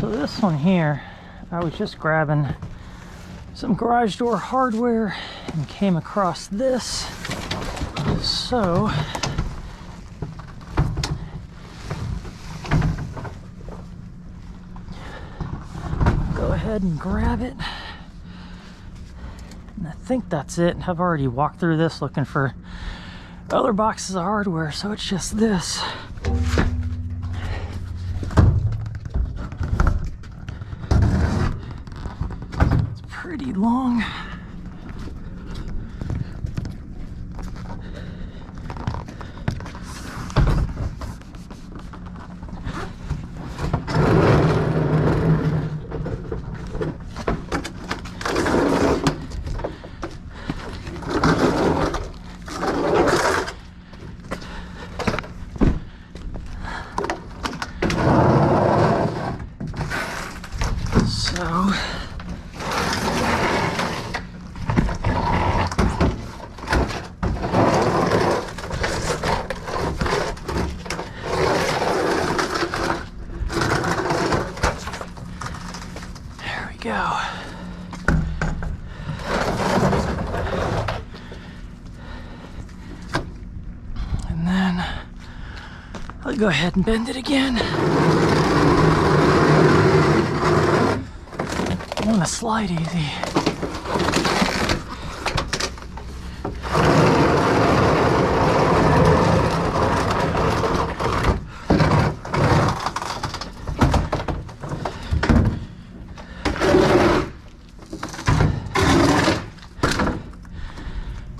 So this one here, I was just grabbing some garage door hardware and came across this. So go ahead and grab it. And I think that's it. I've already walked through this looking for other boxes of hardware, so it's just this. It's pretty long. Go. And then I'll go ahead and bend it again. I want to slide easy.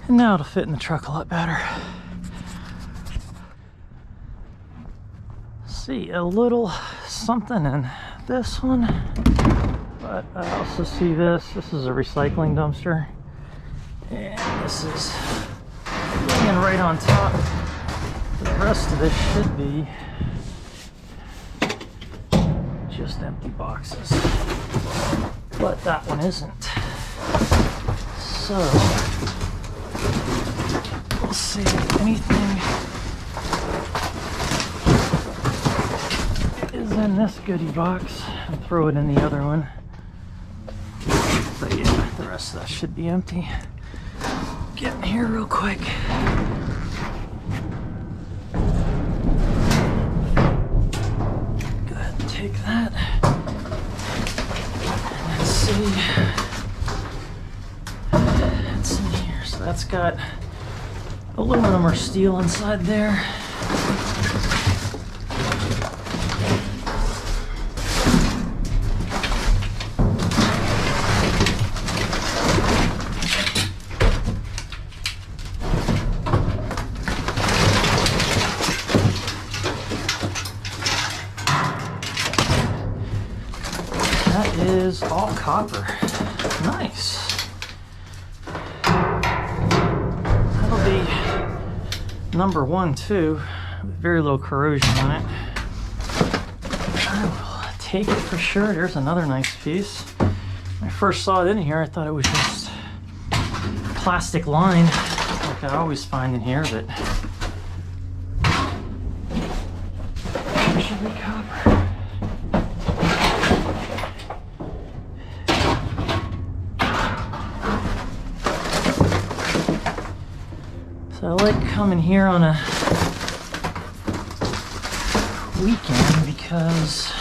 And now it'll fit in the truck a lot better. See a little something in this one, but I also see this. This is a recycling dumpster, and this is laying right on top. The rest of this should be just empty boxes, but that one isn't. So we'll see if anything is in this goodie box and throw it in the other one. But yeah, the rest of that should be empty. Get in here real quick. Go ahead and take that. And let's see. What's in here? So that's got aluminum or steel inside there. That is all copper. Nice. That'll be number one too, with very low corrosion on it. I will take it for sure. There's another nice piece. When I first saw it in here, I thought it was just plastic line, like I always find in here, but actually copper. So I like coming here on a weekend because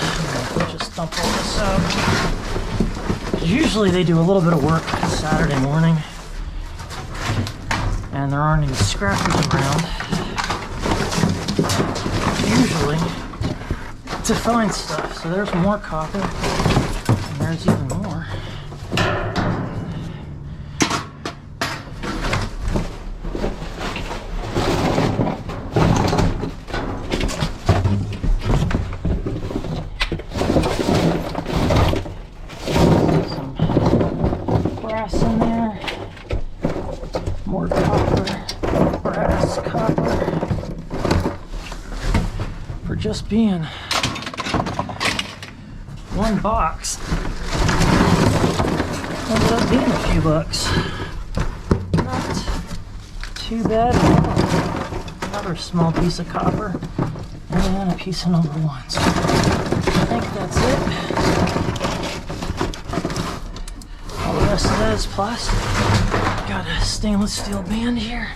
I'll just dump all this out. Usually they do a little bit of work Saturday morning and there aren't any scrappers around. Usually to find stuff. So there's more copper and there's even more. In there, more copper, brass, copper, for just being one box. Ended up being a few bucks. Not too bad at all. Another small piece of copper and a piece of number one. So I think that's it. was plastic. Got a stainless steel band here.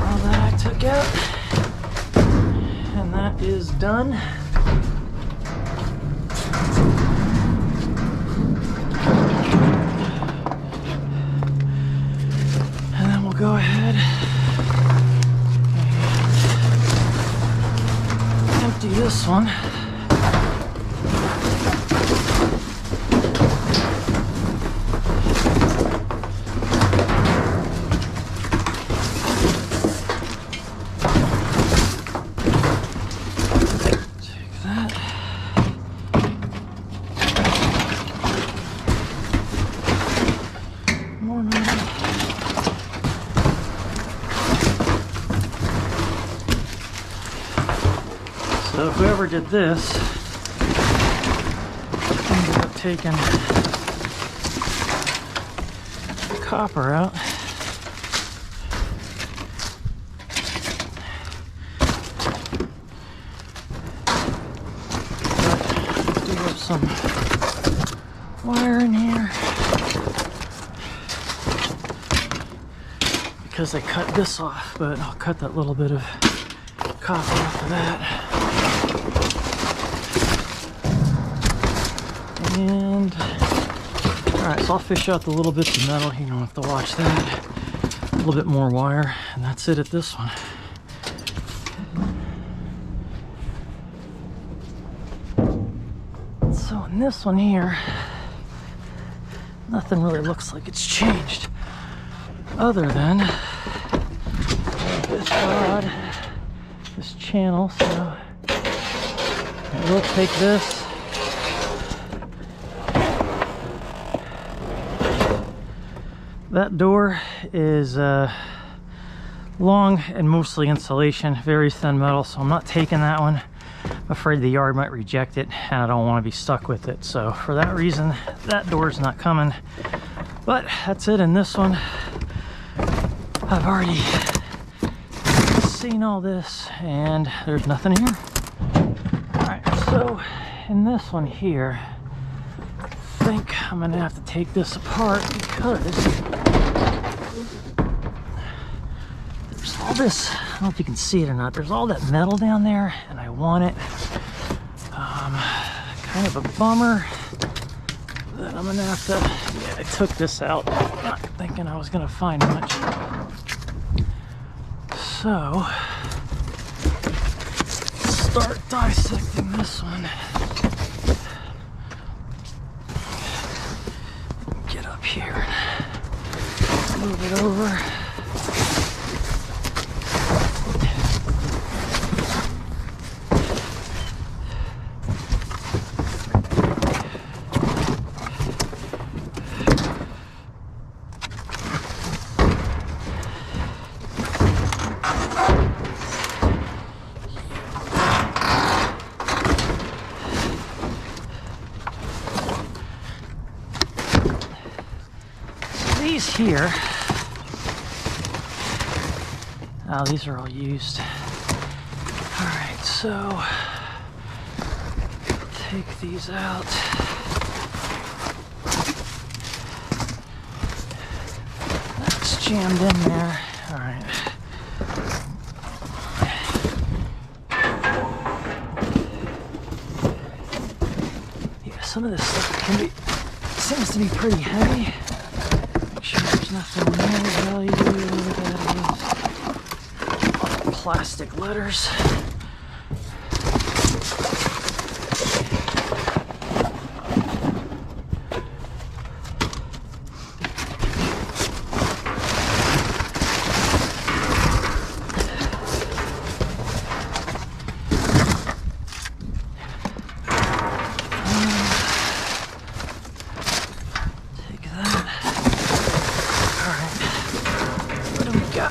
All that I took out. And that is done. And then we'll go ahead and empty this one. So whoever did this ended up taking the copper out. But I do have some wire in here because I cut this off, but I'll cut that little bit of copper off of that. And alright, so I'll fish out the little bits of metal. You don't have to watch that. A little bit more wire, and that's it at this one. So in this one here, nothing really looks like it's changed, other than this rod, this channel. So we'll take this. That door is long and mostly insulation, very thin metal, so I'm not taking that one. I'm afraid the yard might reject it, and I don't want to be stuck with it. So for that reason, that door's not coming. But that's it in this one. I've already seen all this, and there's nothing here. Alright, so in this one here, I think I'm gonna have to take this apart because there's all this, I don't know if you can see it or not, there's all that metal down there, and I want it. Kind of a bummer that I'm gonna have to, yeah, I took this out not thinking I was gonna find much. So let's start dissecting this one. Get up here and move it over. These here, oh, these are all used. All right, so take these out. That's jammed in there. All right. Yeah, some of this stuff can be, seems to be pretty heavy. Make sure there's nothing in there value. That is plastic letters.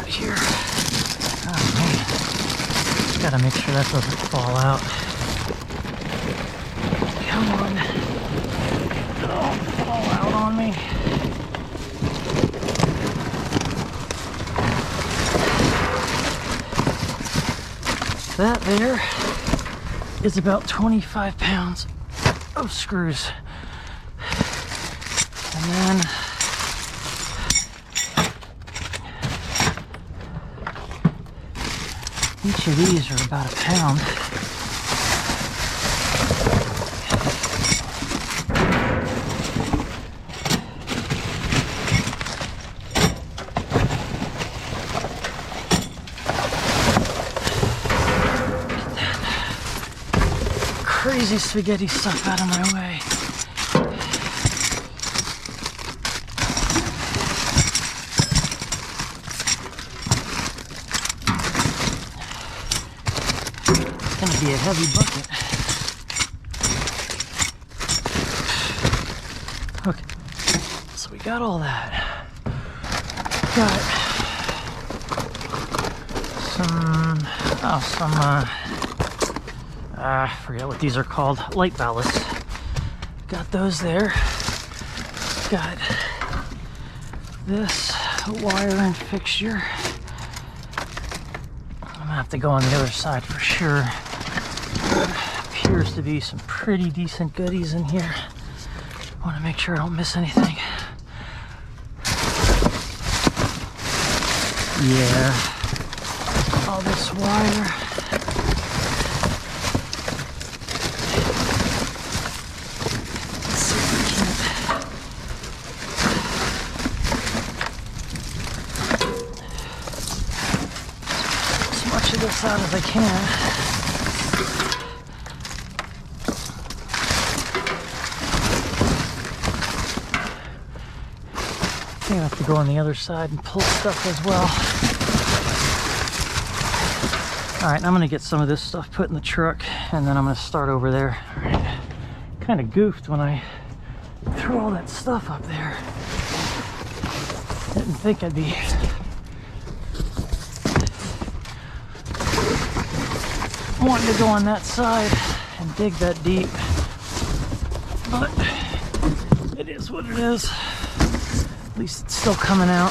Here. Oh man, just gotta make sure that doesn't fall out. Come on. Don't fall out on me. That there is about 25 pounds of screws. And then each of these are about a pound. Crazy spaghetti stuff out of my way. It's gonna be a heavy bucket. Okay, so we got all that. Got I forget what these are called, light ballasts. Got those there. Got this wire and fixture. I'm gonna have to go on the other side for sure. There appears to be some pretty decent goodies in here. I want to make sure I don't miss anything. Yeah, all this wire. This out as I can. I think I have to go on the other side and pull stuff as well. Alright, I'm gonna get some of this stuff put in the truck and then I'm gonna start over there. Alright. Kinda goofed when I threw all that stuff up there. Didn't think I'd be wanting to go on that side and dig that deep, but it is what it is. At least it's still coming out.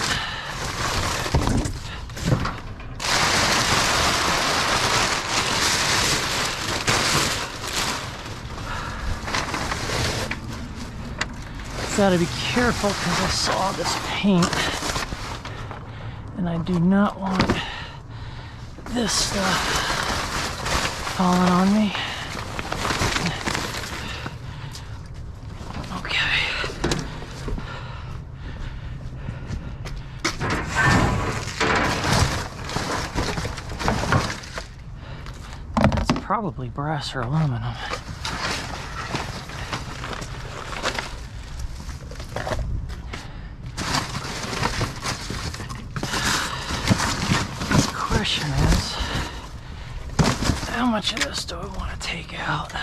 Gotta be careful because I saw this paint and I do not want this stuff falling on me. Okay. That's probably brass or aluminum. The question is, how much of this do I want to take out?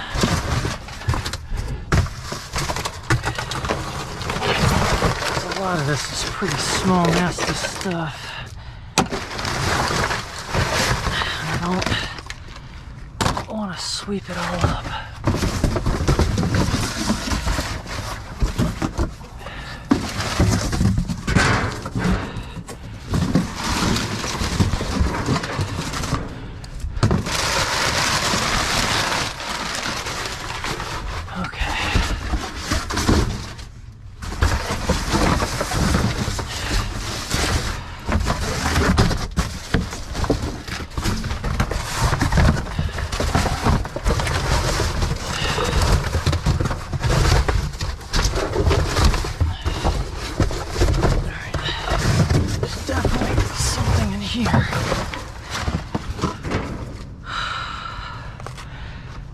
A lot of this is pretty small, nasty stuff. I don't want to sweep it all up.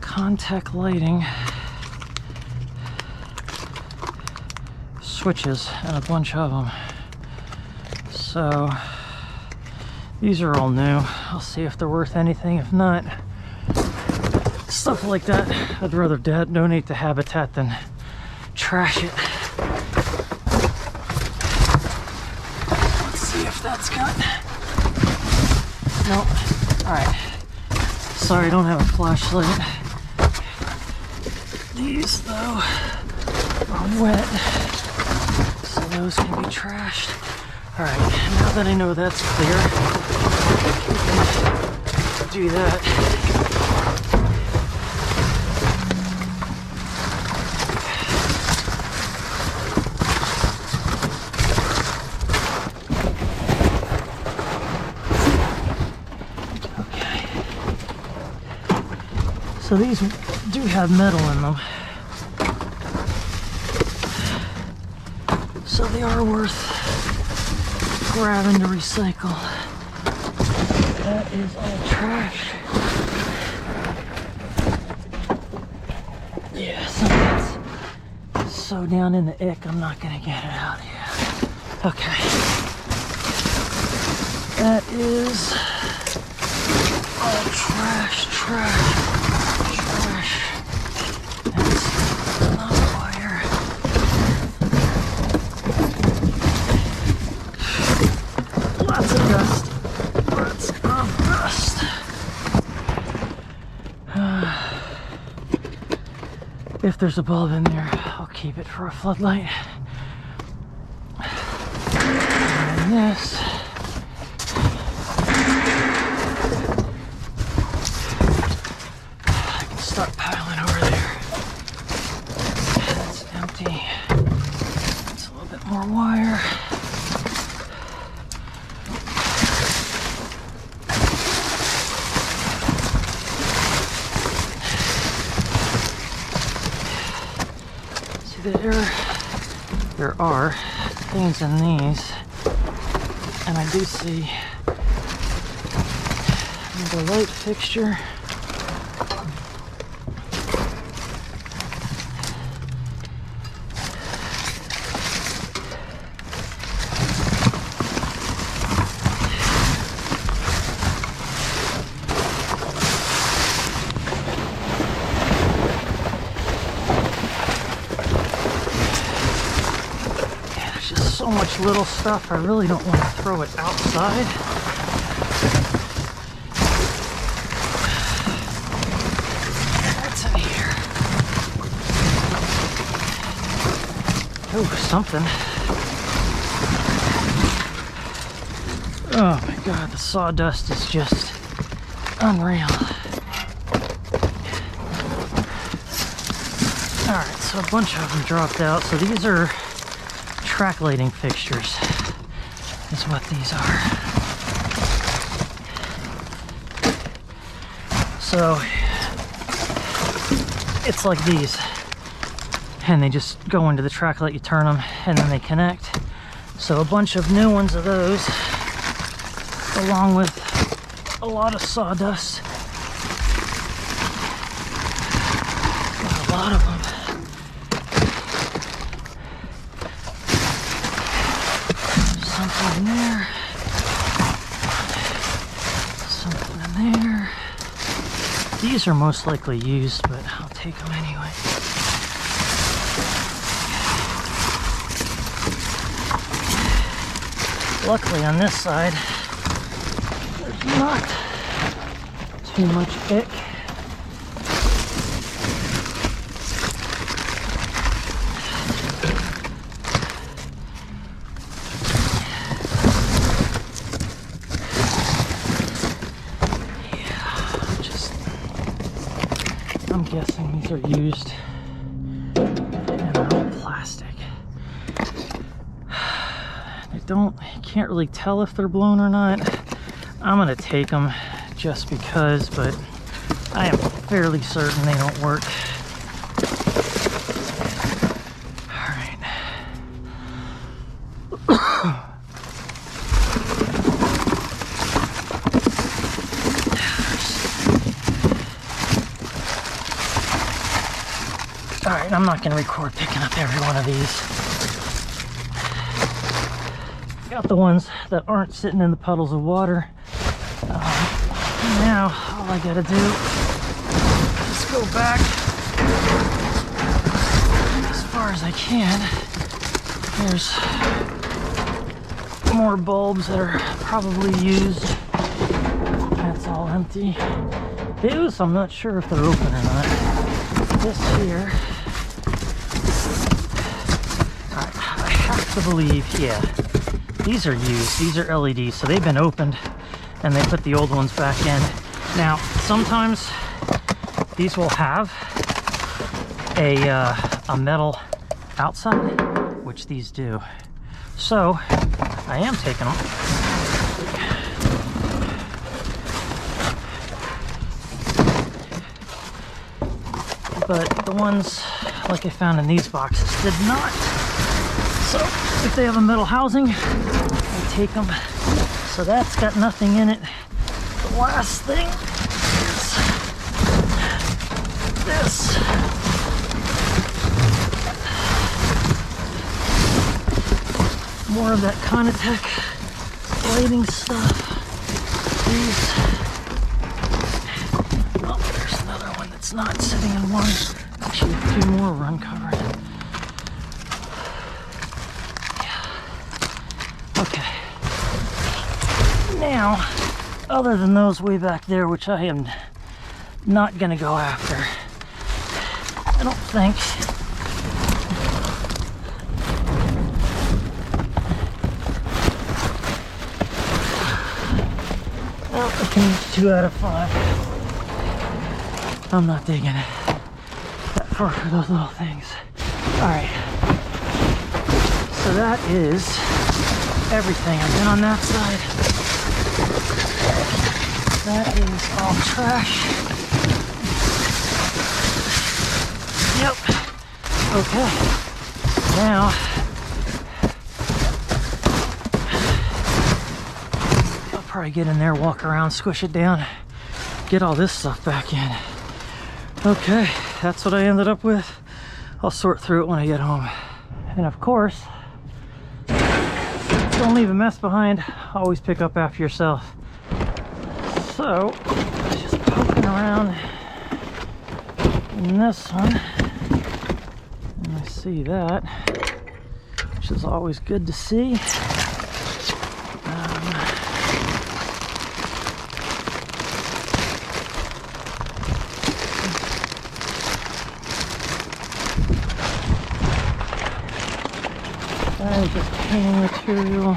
Contact lighting, switches, and a bunch of them. So these are all new. I'll see if they're worth anything. If not, stuff like that, I'd rather donate to Habitat than trash it. Let's see if that's got... Nope. Alright. Sorry, I don't have a flashlight. These, though, are wet, so those can be trashed. Alright, now that I know that's clear, we can do that. So these do have metal in them. So they are worth grabbing to recycle. That is all trash. Yeah, some of that's so down in the ick, I'm not gonna get it out yet. Okay. That is all trash, trash, trash. That's not wire. Lots of dust. Lots of dust. If there's a bulb in there, I'll keep it for a floodlight. And this. I can start piling over there. That's empty. It's a little bit more wire. There are things in these, and I do see the light fixture. So much little stuff, I really don't want to throw it outside. That's in here. Oh, something. Oh my god, the sawdust is just unreal. Alright, so a bunch of them dropped out. So these are track lighting fixtures is what these are. So it's like these, and they just go into the track light, you turn them, and then they connect. So a bunch of new ones of those, along with a lot of sawdust. Got a lot of them. Something in there. Something in there. These are most likely used, but I'll take them anyway. Luckily on this side, there's not too much ick. I'm guessing these are used and they're all plastic. You can't really tell if they're blown or not. I'm gonna take them just because, but I am fairly certain they don't work. All right. Alright, I'm not going to record picking up every one of these. Got the ones that aren't sitting in the puddles of water. Now, all I got to do is go back as far as I can. There's more bulbs that are probably used. That's all empty. These, I'm not sure if they're open or not. This here, I have to believe, yeah, these are used. These are LEDs, so they've been opened and they put the old ones back in. Now, sometimes these will have a metal outside, which these do. So I am taking them. but the ones like I found in these boxes did not. So if they have a metal housing, I take them. So that's got nothing in it. The last thing is this. More of that Conitech lighting stuff. These. Oh, there's another one that's not sitting in one. Actually, a few more are uncovered. Yeah. Okay. Now, other than those way back there, which I am not going to go after, I don't think. Well, I can use 2 out of 5. I'm not digging it that far for those little things. Alright. So that is everything. I've been on that side. That is all trash. Yep. Okay. Now, I'll probably get in there, walk around, squish it down, get all this stuff back in. Okay, that's what I ended up with. I'll sort through it when I get home. And of course, don't leave a mess behind. Always pick up after yourself. So, just poking around in this one, and I see that, which is always good to see. That is just painting material.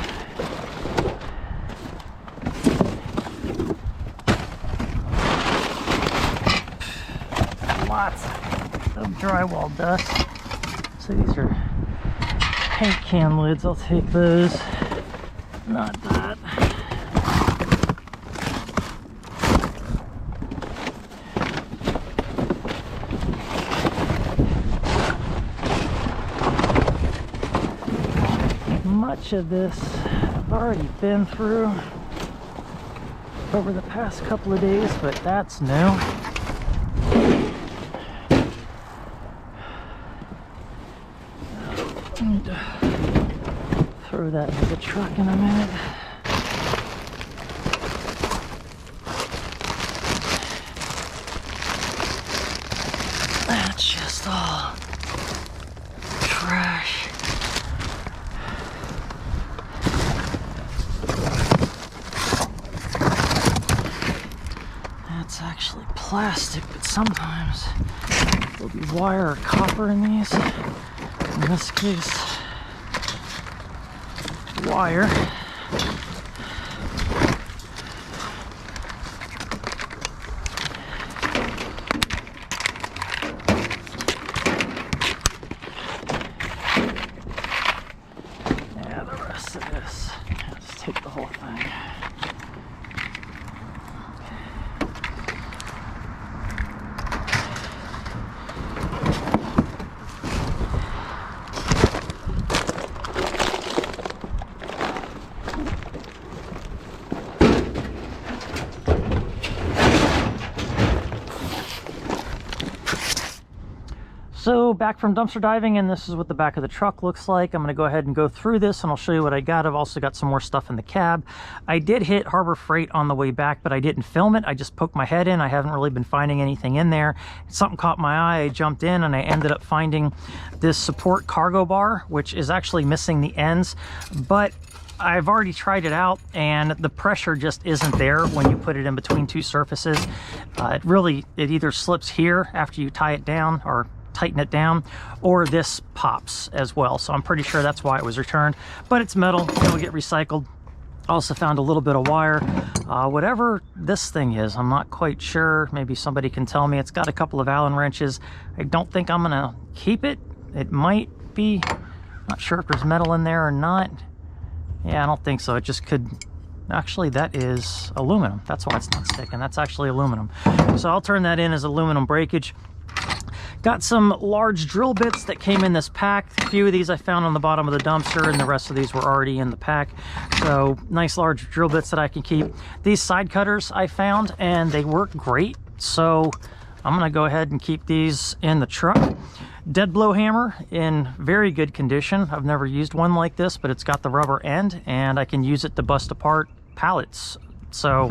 Lots of drywall dust. So these are paint can lids. I'll take those. Not that. Much of this I've already been through over the past couple of days, but that's new. Throw that into the truck in a minute. That's just all trash. That's actually plastic, but sometimes there'll be wire or copper in these. In this case, wire. Yeah, the rest of this, let's take the whole thing. So back from dumpster diving, and this is what the back of the truck looks like. I'm going to go ahead and go through this and I'll show you what I got. I've also got some more stuff in the cab. I did hit Harbor Freight on the way back, but I didn't film it. I just poked my head in. I haven't really been finding anything in there. Something caught my eye. I jumped in and I ended up finding this support cargo bar, which is actually missing the ends, but I've already tried it out and the pressure just isn't there when you put it in between two surfaces. It either slips here after you tie it down or tighten it down, or this pops as well. So I'm pretty sure that's why it was returned, but it's metal, it'll get recycled. Also found a little bit of wire. Whatever this thing is, I'm not quite sure. Maybe somebody can tell me. It's got a couple of Allen wrenches. I don't think I'm gonna keep it. It might be, not sure if there's metal in there or not. Yeah, I don't think so. It just could, actually that is aluminum. That's why it's not sticking. That's actually aluminum. So I'll turn that in as aluminum breakage. Got some large drill bits that came in this pack. A few of these I found on the bottom of the dumpster, and the rest of these were already in the pack. So nice large drill bits that I can keep. These side cutters I found, and they work great. So I'm gonna go ahead and keep these in the truck. Dead blow hammer in very good condition. I've never used one like this, but it's got the rubber end, and I can use it to bust apart pallets. So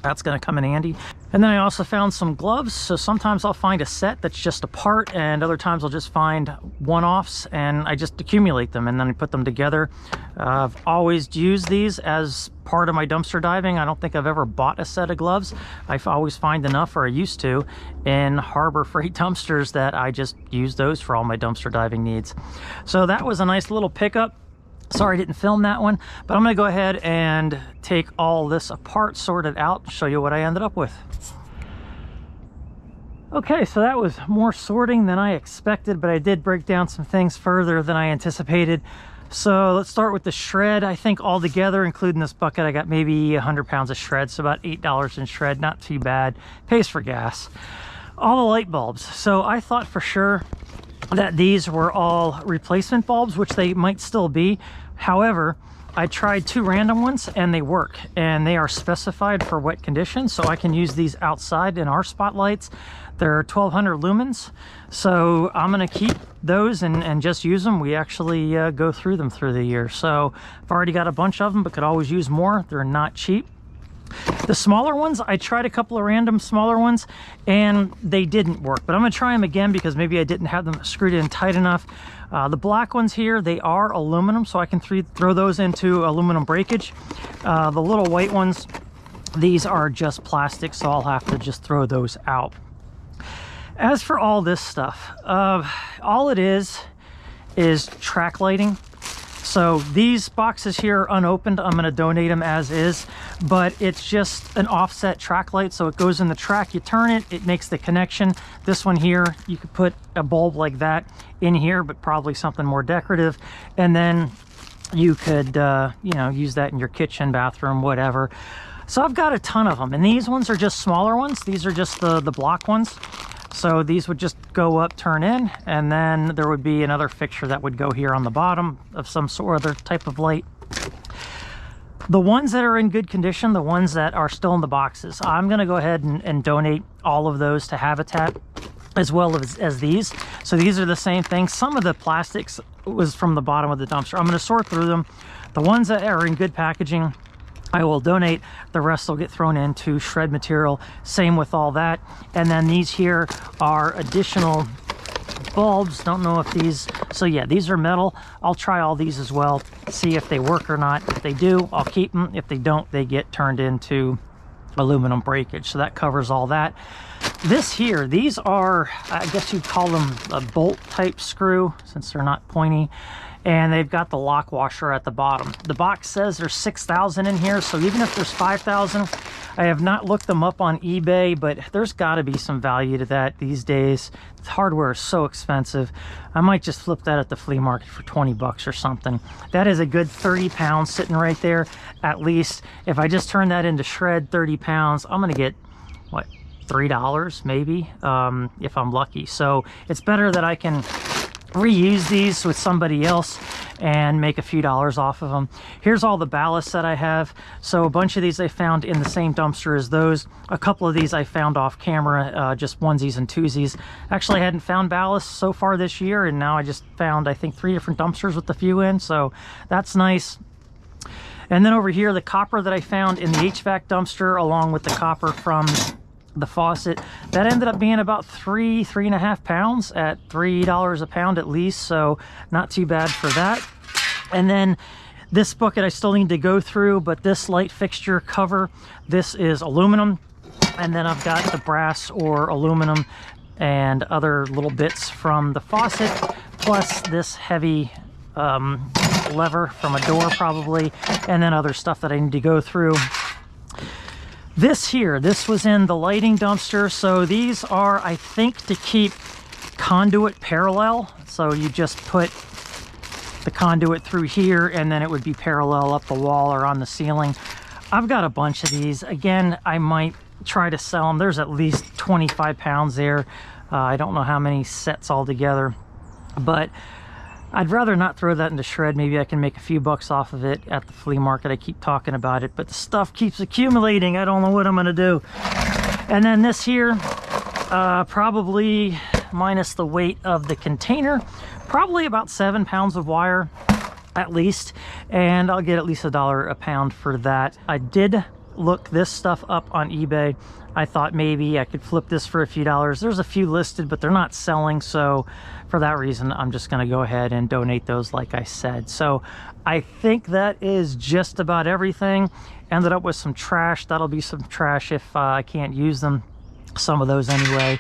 that's going to come in handy. And then I also found some gloves. So sometimes I'll find a set that's just a part, and other times I'll just find one-offs and I just accumulate them and then I put them together. I've always used these as part of my dumpster diving. I don't think I've ever bought a set of gloves. I always find enough, or I used to, in Harbor Freight dumpsters that I just use those for all my dumpster diving needs. So that was a nice little pickup. Sorry I didn't film that one, but I'm going to go ahead and take all this apart, sort it out, show you what I ended up with. Okay, so that was more sorting than I expected, but I did break down some things further than I anticipated. So let's start with the shred. I think altogether, including this bucket, I got maybe 100 pounds of shred, so about $8 in shred. Not too bad. Pays for gas. All the light bulbs. So I thought for sure that these were all replacement bulbs, which they might still be. However, I tried 2 random ones and they work, and they are specified for wet conditions, so I can use these outside in our spotlights. They're 1200 lumens, so I'm going to keep those and just use them. We actually go through them through the year, so I've already got a bunch of them, but could always use more. They're not cheap. The smaller ones, I tried a couple of random smaller ones and they didn't work, but I'm going to try them again because maybe I didn't have them screwed in tight enough. The black ones here, they are aluminum, so I can throw those into aluminum breakage. The little white ones, these are just plastic, so I'll have to just throw those out. As for all this stuff, all it is track lighting. So these boxes here unopened, I'm going to donate them as is, but it's just an offset track light. So it goes in the track, you turn it, it makes the connection. This one here, you could put a bulb like that in here, but probably something more decorative. And then you could, you know, use that in your kitchen, bathroom, whatever. So I've got a ton of them, and these ones are just smaller ones. These are just the block ones. So these would just go up, turn in, and then there would be another fixture that would go here on the bottom of some sort of other type of light. The ones that are in good condition, the ones that are still in the boxes, I'm going to go ahead and donate all of those to Habitat, as well as these. So these are the same thing. Some of the plastics was from the bottom of the dumpster. I'm going to sort through them. The ones that are in good packaging, I will donate. The rest will get thrown into shred material. Same with all that. And then these here are additional bulbs. Don't know if these, so yeah, these are metal. I'll try all these as well, see if they work or not. If they do, I'll keep them. If they don't, they get turned into aluminum breakage. So that covers all that. This here, these are, I guess you'd call them a bolt type screw, since they're not pointy. And they've got the lock washer at the bottom. The box says there's 6,000 in here, so even if there's 5,000, I have not looked them up on eBay, but there's got to be some value to that these days. The hardware is so expensive. I might just flip that at the flea market for 20 bucks or something. That is a good 30 pounds sitting right there, at least. If I just turn that into shred, 30 pounds, I'm gonna get, what, $3 maybe, if I'm lucky. So it's better that I can reuse these with somebody else and make a few dollars off of them. Here's all the ballasts that I have. So a bunch of these I found in the same dumpster as those. A couple of these I found off camera, just onesies and twosies. Actually, I hadn't found ballast so far this year, and now I just found, I think, 3 different dumpsters with a few in, so that's nice. And then over here, the copper that I found in the HVAC dumpster, along with the copper from the faucet, that ended up being about 3.5 pounds at $3 a pound at least, so not too bad for that. And then this bucket I still need to go through, but this light fixture cover, this is aluminum, and then I've got the brass or aluminum and other little bits from the faucet, plus this heavy lever from a door probably, and then other stuff that I need to go through. This here, this was in the lighting dumpster. So these are, I think, to keep conduit parallel. So you just put the conduit through here and then it would be parallel up the wall or on the ceiling. I've got a bunch of these. Again, I might try to sell them. There's at least 25 pounds there. I don't know how many sets altogether, but I'd rather not throw that into shred. Maybe I can make a few bucks off of it at the flea market. I keep talking about it, but the stuff keeps accumulating. I don't know what I'm gonna do. And then this here, probably minus the weight of the container, probably about 7 pounds of wire at least, and I'll get at least $1 a pound for that. I did look this stuff up on eBay. I thought maybe I could flip this for a few dollars. There's a few listed, but they're not selling, so for that reason I'm just going to go ahead and donate those like I said. So I think that is just about everything. Ended up with some trash. That'll be some trash if I can't use them, some of those anyway.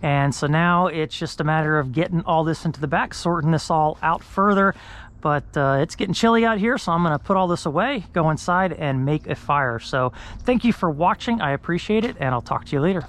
And so now it's just a matter of getting all this into the back, sorting this all out further. But it's getting chilly out here, so I'm going to put all this away, go inside, and make a fire. So thank you for watching. I appreciate it, and I'll talk to you later.